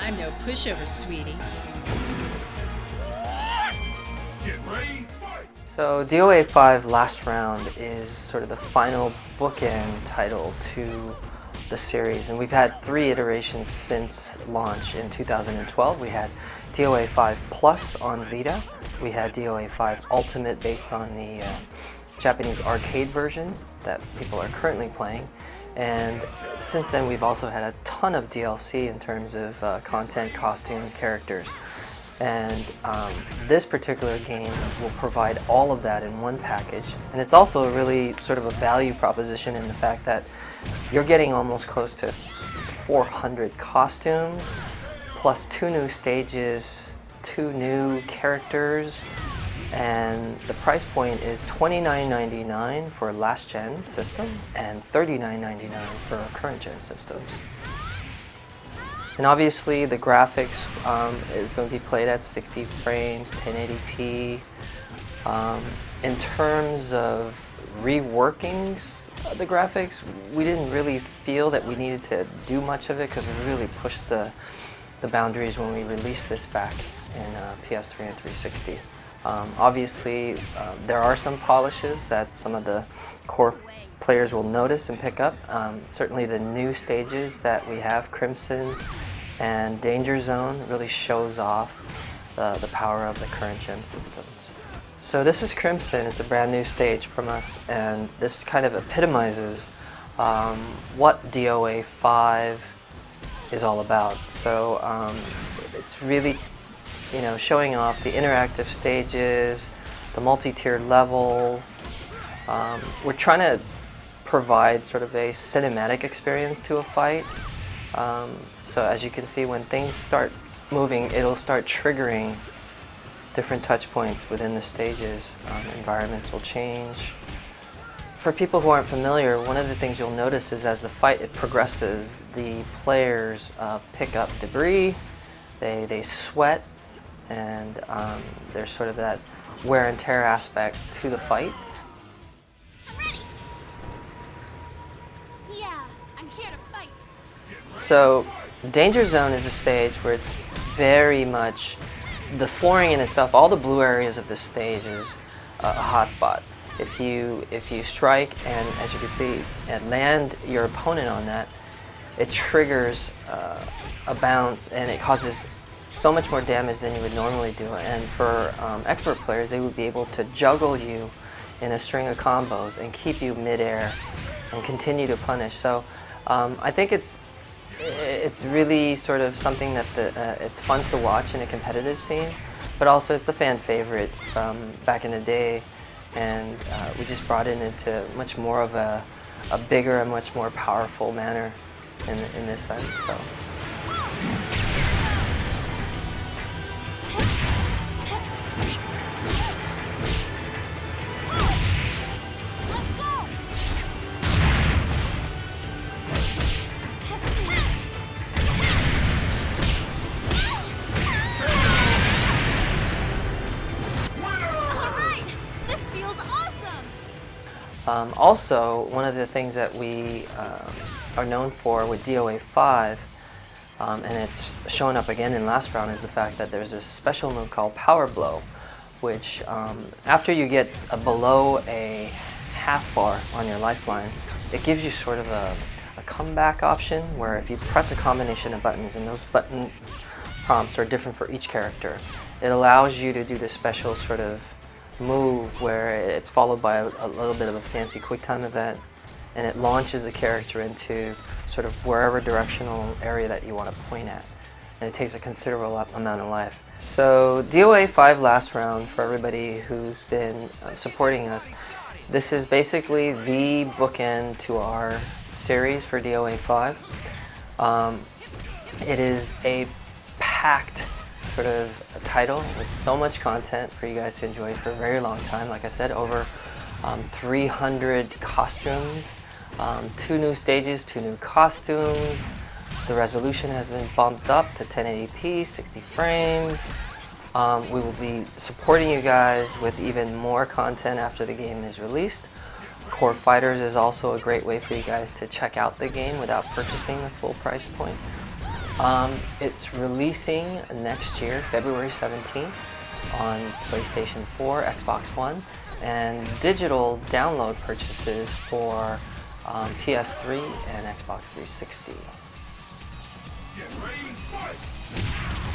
I'm no pushover, sweetie. Get ready, fight! So DOA 5 Last Round is sort of the final bookend title to the series, and we've had 3 iterations since launch in 2012. We had DOA 5 Plus on Vita, we had DOA 5 Ultimate based on the Japanese arcade version that people are currently playing, and since then we've also had a ton of DLC in terms of content, costumes, characters. And this particular game will provide all of that in one package, and it's also really sort of a value proposition in the fact that you're getting almost close to 400 costumes, plus 2 new stages, 2 new characters, and the price point is $29.99 for last gen system and $39.99 for current gen systems. And obviously the graphics is going to be played at 60 frames, 1080p. In terms of reworkings of the graphics, we didn't really feel that we needed to do much of it because we really pushed the boundaries when we released this back in PS3 and 360. Obviously, there are some polishes that some of the core players will notice and pick up. Certainly the new stages that we have, Crimson and Danger Zone, really shows off the power of the current gen systems. So this is Crimson. It's a brand new stage from us, and this kind of epitomizes what DOA 5 is all about. So it's really, you know, showing off the interactive stages, the multi-tiered levels. We're trying to provide sort of a cinematic experience to a fight. So as you can see, when things start moving, it'll start triggering different touch points within the stages. Environments will change. For people who aren't familiar, one of the things you'll notice is as the fight progresses, the players pick up debris, they sweat, and there's sort of that wear and tear aspect to the fight. I'm ready. Yeah, I'm here to fight. So Danger Zone is a stage where it's very much, the flooring in itself, all the blue areas of the stage is a hotspot. If you strike and, as you can see, and land your opponent on that, it triggers a bounce and it causes so much more damage than you would normally do. And for expert players, they would be able to juggle you in a string of combos and keep you midair and continue to punish. So I think it's really sort of something that it's fun to watch in a competitive scene, but also it's a fan favorite from back in the day, and we just brought it into much more of a bigger and much more powerful manner in this sense. So. Also, one of the things that we are known for with DOA 5, and it's shown up again in Last Round, is the fact that there's a special move called Power Blow, which after you get below a half bar on your lifeline, it gives you sort of a comeback option where if you press a combination of buttons, and those button prompts are different for each character, it allows you to do this special sort of move where it's followed by a little bit of a fancy quick time event, and it launches the character into sort of wherever directional area that you want to point at, and it takes a considerable amount of life. So DOA 5 Last Round, for everybody who's been supporting us, this is basically the bookend to our series for DOA 5. It is a packed sort of a title with so much content for you guys to enjoy for a very long time. Like I said, over 300 costumes, 2 new stages, 2 new costumes. The resolution has been bumped up to 1080p, 60 frames. We will be supporting you guys with even more content after the game is released. Core Fighters is also a great way for you guys to check out the game without purchasing the full price point. It's releasing next year, February 17th, on PlayStation 4, Xbox One, and digital download purchases for PS3 and Xbox 360. Get ready, fight!